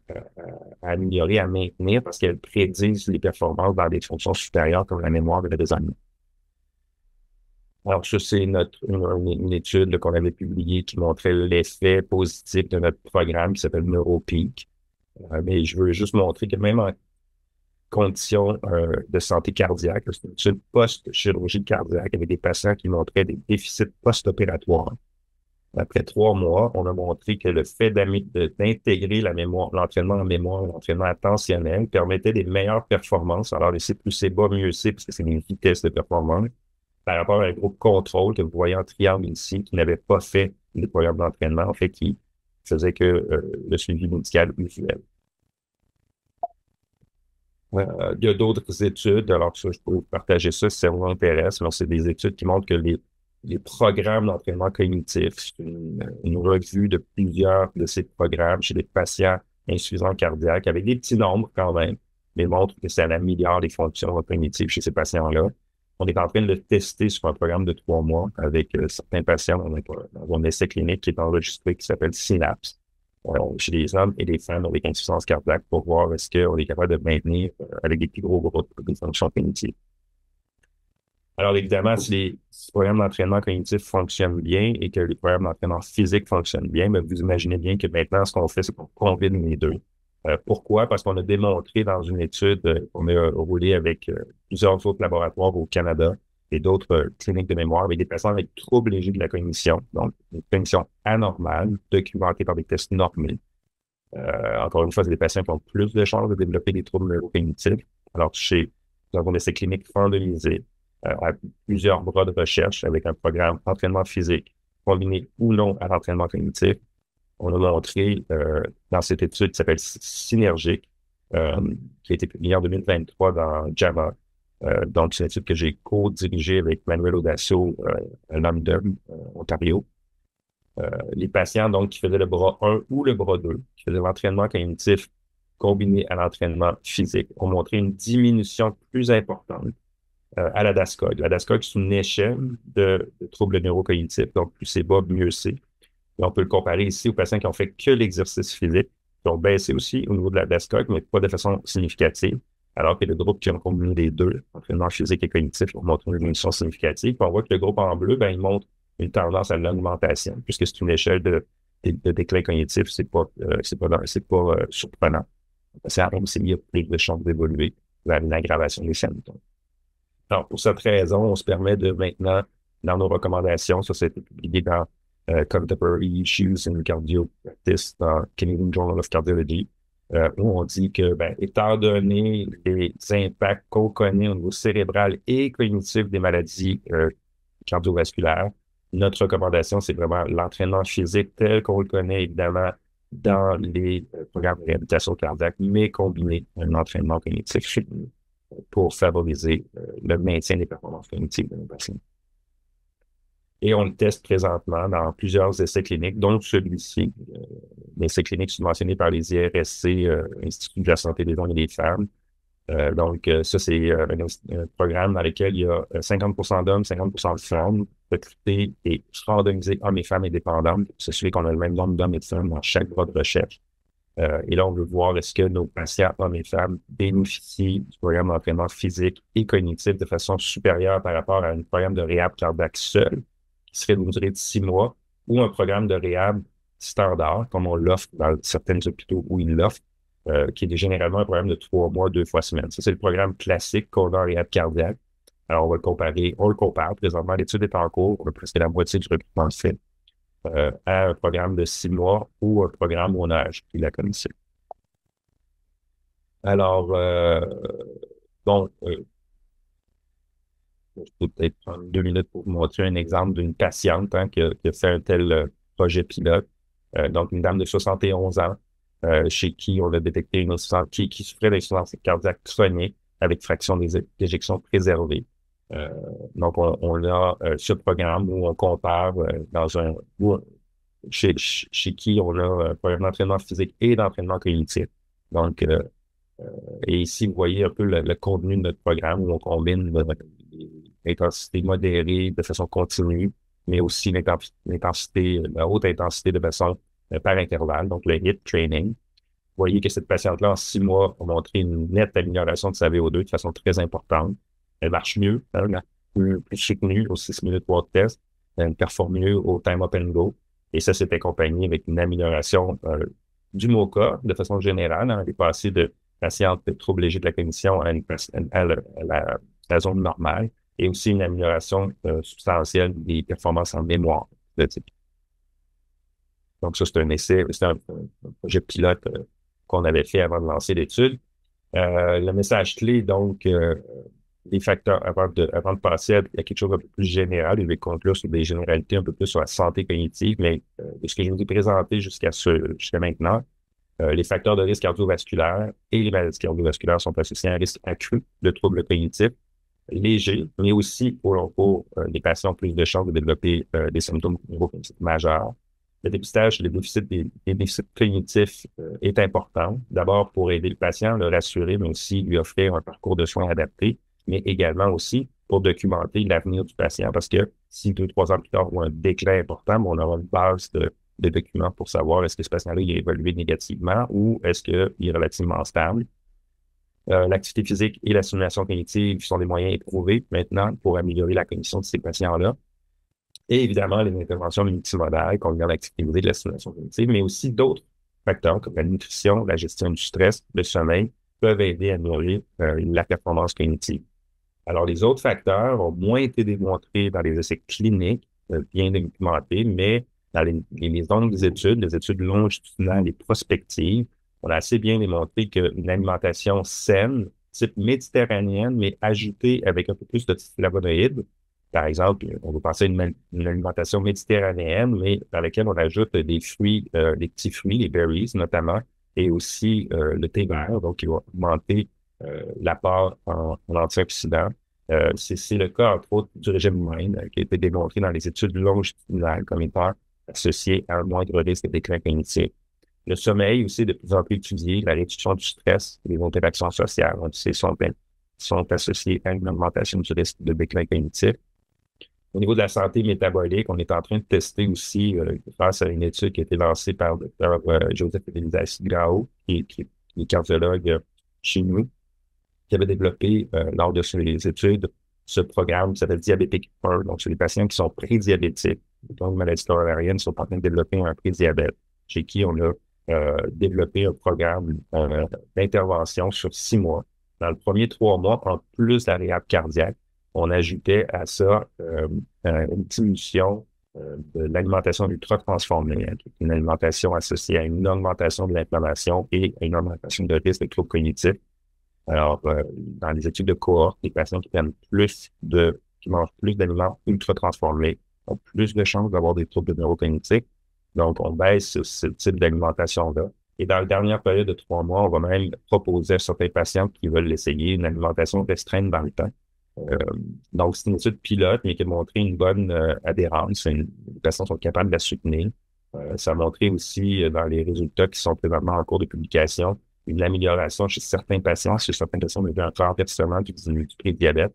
Speaker 2: améliorer, à maintenir, parce qu'elles prédisent les performances dans des fonctions supérieures comme la mémoire et le raisonnement. Alors, ça, c'est une étude là, qu'on avait publiée qui montrait l'effet positif de notre programme qui s'appelle NeuroPeak. Mais je veux juste montrer que même en conditions de santé cardiaque, c'est une étude post-chirurgie cardiaque avec des patients qui montraient des déficits post-opératoires. Après 3 mois, on a montré que le fait d'intégrer la mémoire, l'entraînement en mémoire, l'entraînement attentionnel permettait des meilleures performances. Alors, le C plus C bas, mieux C, parce que c'est des vitesses de performance, par rapport à un groupe contrôle que vous voyez en triangle ici, qui n'avait pas fait les programmes d'entraînement, en fait, qui faisait que le suivi médical usuel. Il y a d'autres études, alors ça, je peux vous partager ça si ça vous intéresse. Alors, c'est des études qui montrent que les programmes d'entraînement cognitif, c'est une revue de plusieurs de ces programmes chez des patients insuffisants cardiaques, avec des petits nombres quand même, mais montrent que ça améliore les fonctions cognitives chez ces patients-là. On est en train de le tester sur un programme de 3 mois avec certains patients dans un essai clinique qui est enregistré qui s'appelle Synapse chez les hommes et les femmes avec insuffisance cardiaque pour voir est-ce qu'on est capable de maintenir avec des plus gros groupes des fonctions cognitives. Alors, évidemment, si les programmes d'entraînement cognitif fonctionnent bien et que les programmes d'entraînement physique fonctionnent bien, bien, vous imaginez bien que maintenant, ce qu'on fait, c'est qu'on combine les deux. Pourquoi? Parce qu'on a démontré dans une étude qu'on a roulée avec plusieurs autres laboratoires au Canada et d'autres cliniques de mémoire avec des patients avec troubles légers de la cognition, donc une cognition anormale, documentée par des tests normés. Encore une fois, c'est des patients qui ont plus de chances de développer des troubles neurocognitifs. Alors, nous avons des essais cliniques randomisés à plusieurs bras de recherche avec un programme d'entraînement physique combiné ou non à l'entraînement cognitif. On a montré dans cette étude qui s'appelle Synergique, qui a été publiée en 2023 dans JAMA. Donc, c'est une étude que j'ai co-dirigée avec Manuel Audacio à London, Ontario. Les patients donc qui faisaient le bras 1 ou le bras 2, qui faisaient l'entraînement cognitif combiné à l'entraînement physique, ont montré une diminution plus importante à la DASCOG. La DASCOG, c'est une échelle de troubles neurocognitifs, donc plus c'est bas, mieux c'est. Et on peut le comparer ici aux patients qui ont fait que l'exercice physique, qui ont baissé aussi au niveau de la DASCOG, mais pas de façon significative, alors que le groupe qui a combiné les deux, entraînement physique et cognitif, ont montré une diminution significative. Puis on voit que le groupe en bleu, ben, il montre une tendance à l'augmentation, puisque c'est une échelle de déclin cognitif, c'est pas surprenant. C'est à c'est il y a plus de chances d'évoluer vers une aggravation des symptômes. Alors, pour cette raison, on se permet de maintenant, dans nos recommandations, ça a été publié dans Contemporary Issues in Cardio Practice dans Canadian Journal of Cardiology, où on dit que, ben, étant donné les impacts qu'on connaît au niveau cérébral et cognitif des maladies cardiovasculaires, notre recommandation, c'est vraiment l'entraînement physique tel qu'on le connaît, évidemment, dans les programmes de réhabilitation cardiaque, mais combiné à un entraînement cognitif pour favoriser le maintien des performances cognitives de nos patients. Et on le teste présentement dans plusieurs essais cliniques, dont celui-ci, l'essai clinique subventionné par les IRSC, Institut de la santé des hommes et des femmes. Donc, ça, c'est un programme dans lequel il y a 50% d'hommes, 50% de femmes, recrutés et randomisés hommes et femmes indépendants, s'assurer qu'on a le même nombre d'hommes et de femmes dans chaque bras de recherche. Et là, on veut voir est-ce que nos patients, hommes et femmes, bénéficient du programme d'entraînement physique et cognitif de façon supérieure par rapport à un programme de réhab cardiaque seul, qui serait d'une durée de 6 mois, ou un programme de réhab standard, comme on l'offre dans certains hôpitaux où ils l'offrent, qui est généralement un programme de 3 mois, 2 fois semaine. Ça, c'est le programme classique qu'on a en réhab cardiaque. Alors, on le compare. Présentement, l'étude est en cours. On a presque la moitié du recrutement fait. À un programme de 6 mois ou un programme où on a ajouté la cognition. Alors, je peux peut-être prendre 2 minutes pour vous montrer un exemple d'une patiente qui a fait un tel projet pilote. Donc, une dame de 71 ans chez qui on a détecté une qui souffrait d'insuffisance cardiaque chronique avec fraction d'éjection préservée. Donc, on a ce programme où on compare chez qui on a un programme d'entraînement physique et d'entraînement cognitif. Donc, et ici, vous voyez un peu le contenu de notre programme où on combine l'intensité modérée de façon continue, mais aussi la haute intensité de façon par intervalle, donc le HIIT training. Vous voyez que cette patiente-là, en 6 mois, a montré une nette amélioration de sa VO2 de façon très importante. Elle marche mieux, hein, plus soutenu aux 6 minutes walk test, une performe mieux au time up and go. Et ça, c'est accompagné avec une amélioration du MoCA de façon générale. On est passé de patients de troubles légers de la cognition à la zone normale et aussi une amélioration substantielle des performances en mémoire de type. Donc, ça, c'est un essai, c'est un projet pilote qu'on avait fait avant de lancer l'étude. Le message clé, donc, les facteurs, avant de passer à quelque chose d'un peu plus général, je vais conclure sur des généralités un peu plus sur la santé cognitive, mais de ce que je vous ai présenté jusqu'à maintenant, les facteurs de risque cardiovasculaire et les maladies cardiovasculaires sont associés à un risque accru de troubles cognitifs légers, mais aussi pour les patients ont plus de chances de développer des symptômes neurocognitifs majeurs. Le dépistage, des déficits cognitifs est important. D'abord pour aider le patient, le rassurer, mais aussi lui offrir un parcours de soins adapté, mais également aussi pour documenter l'avenir du patient. Parce que si 2-3 ans plus tard, on a un déclin important, on aura une base de documents pour savoir est-ce que ce patient-là il a évolué négativement ou est-ce qu'il est relativement stable. L'activité physique et la stimulation cognitive sont des moyens éprouvés maintenant pour améliorer la cognition de ces patients-là. Et évidemment, les interventions multimodales, combinant l'activité physique et la stimulation cognitive, mais aussi d'autres facteurs comme la nutrition, la gestion du stress, le sommeil, peuvent aider à améliorer la performance cognitive. Alors, les autres facteurs ont moins été démontrés dans les essais cliniques, bien documentés, mais dans les longues études, les études longitudinales et prospectives, on a assez bien démontré qu'une alimentation saine, type méditerranéenne, mais ajoutée avec un peu plus de flavonoïdes, par exemple, on va penser à une alimentation méditerranéenne, mais dans laquelle on ajoute des fruits, des petits fruits, les berries notamment, et aussi le thé vert, donc qui va augmenter l'apport en antioxydants. C'est le cas, entre autres, du régime MIND, qui a été démontré dans les études longitudinales comme étant associé à un moindre risque de déclin cognitif. Le sommeil aussi, de plus en plus étudié, la réduction du stress, les interactions sociales, on sait, sont associées à une augmentation du risque de déclin cognitif. Au niveau de la santé métabolique, on est en train de tester aussi, grâce à une étude qui a été lancée par le docteur Joseph Grao, qui est cardiologue chez nous, qui avait développé lors de ses études ce programme qui s'appelle Diabétique 1. Donc, c'est les patients qui sont prédiabétiques, donc maladies coronariennes, sont en train de développer un prédiabète, chez qui on a développé un programme d'intervention sur 6 mois. Dans le premier 3 mois, en plus de la réhab cardiaque, on ajoutait à ça une diminution de l'alimentation ultra-transformée, hein, qui est une alimentation associée à une augmentation de l'inflammation et à une augmentation de risque de troubles cognitifs. Alors, dans les études de cohorte, les patients qui mangent plus d'aliments ultra-transformés ont plus de chances d'avoir des troubles neurocognitifs. Donc, on baisse ce type d'alimentation-là. Et dans la dernière période de 3 mois, on va même proposer à certains patients qui veulent l'essayer une alimentation restreinte dans le temps. Donc, c'est une étude pilote, mais qui a montré une bonne adhérence. Les patients sont capables de la soutenir. Ça a montré aussi dans les résultats qui sont présentement en cours de publication une amélioration chez certains patients. Chez certains patients, on a vu un renversement du prédiabète.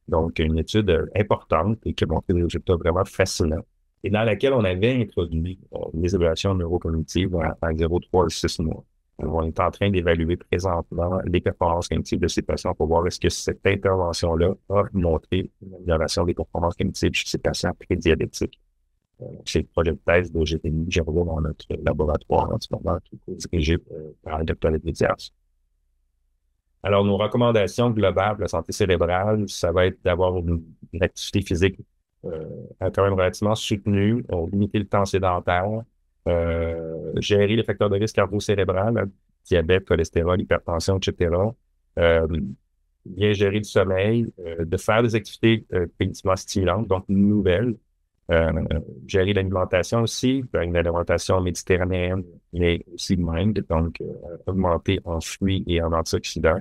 Speaker 2: Donc, une étude importante et qui a montré des résultats vraiment fascinants. Et dans laquelle on avait introduit les évaluations neurocognitives en 0,3 à 6 mois. Alors, on est en train d'évaluer présentement les performances cognitives de ces patients pour voir est-ce que cette intervention-là a montré une amélioration des performances cognitives chez ces patients prédiabétiques. C'est le projet de thèse d'Eugénie Gervais dans notre laboratoire en ce moment, qui est dirigé par le docteur Edward. Alors, nos recommandations globales pour la santé cérébrale, ça va être d'avoir une activité physique quand même relativement soutenue, limiter le temps sédentaire, gérer les facteurs de risque cardio-cérébral, diabète, cholestérol, hypertension, etc. Bien gérer le sommeil, de faire des activités cognitivement stimulantes, donc nouvelles. Gérer l'alimentation aussi, une alimentation méditerranéenne, mais aussi MIND, donc augmenter en fruits et en antioxydants.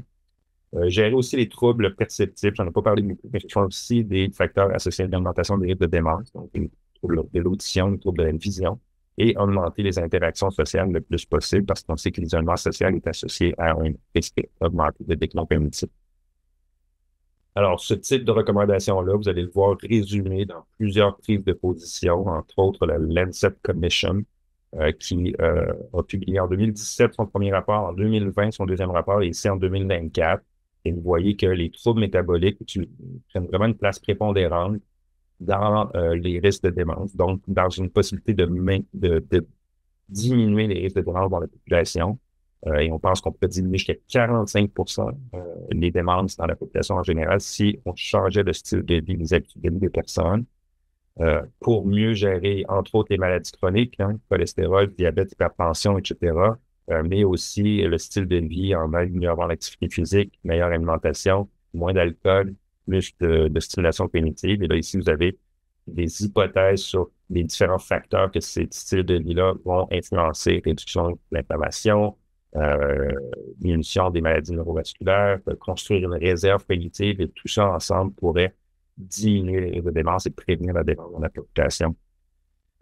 Speaker 2: Gérer aussi les troubles perceptifs, j'en ai pas parlé beaucoup, mais ce sont aussi des facteurs associés à l'augmentation des risques de démence, donc les troubles de l'audition, les troubles de la vision, et augmenter les interactions sociales le plus possible parce qu'on sait que l'isolement social est associé à un risque augmenté de déclin cognitif. Alors, ce type de recommandation-là, vous allez le voir résumé dans plusieurs prises de position, entre autres la Lancet Commission, qui a publié en 2017 son premier rapport, en 2020 son deuxième rapport et ici en 2024. Et vous voyez que les troubles métaboliques prennent vraiment une place prépondérante dans les risques de démence, donc dans une possibilité de diminuer les risques de démence dans la population. Et on pense qu'on peut diminuer jusqu'à 45 les démences dans la population en général si on changeait le style de vie, les habitudes de vie des personnes pour mieux gérer, entre autres, les maladies chroniques, cholestérol, diabète, hypertension, etc., mais aussi le style de vie en mieux avoir l'activité physique, meilleure alimentation, moins d'alcool, plus de stimulation cognitive. Et là, ici, vous avez des hypothèses sur les différents facteurs que ces styles de vie-là vont influencer, réduction de l'inflammation, diminution des maladies neurovasculaires, construire une réserve cognitive, et tout ça ensemble pourrait diminuer les risques de démence et prévenir la démence dans la population.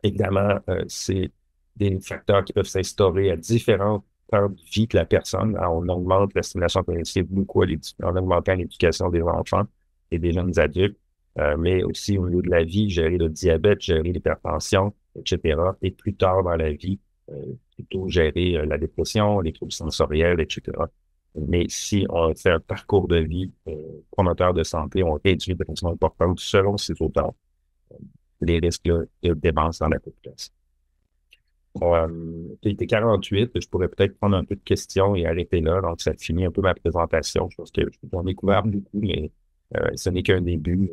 Speaker 2: Évidemment, c'est des facteurs qui peuvent s'instaurer à différentes heures de vie que la personne. Alors, on augmente la stimulation cognitive beaucoup en augmentant l'éducation des enfants et des jeunes adultes, mais aussi au niveau de la vie, gérer le diabète, gérer l'hypertension, etc. Et plus tard dans la vie, plutôt gérer la dépression, les troubles sensoriels, etc. Mais si on fait un parcours de vie promoteur de santé, on réduit de façon importante, selon ces auteurs, les risques de démence dans la population. Il était 48, je pourrais peut-être prendre un peu de questions et arrêter là. Donc, ça finit un peu ma présentation. Je pense que j'en ai couvert beaucoup, mais ce n'est qu'un début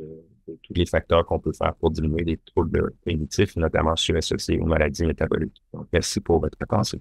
Speaker 2: de tous les facteurs qu'on peut faire pour diminuer les troubles cognitifs, notamment ceux associés aux maladies métaboliques. Donc, merci pour votre attention.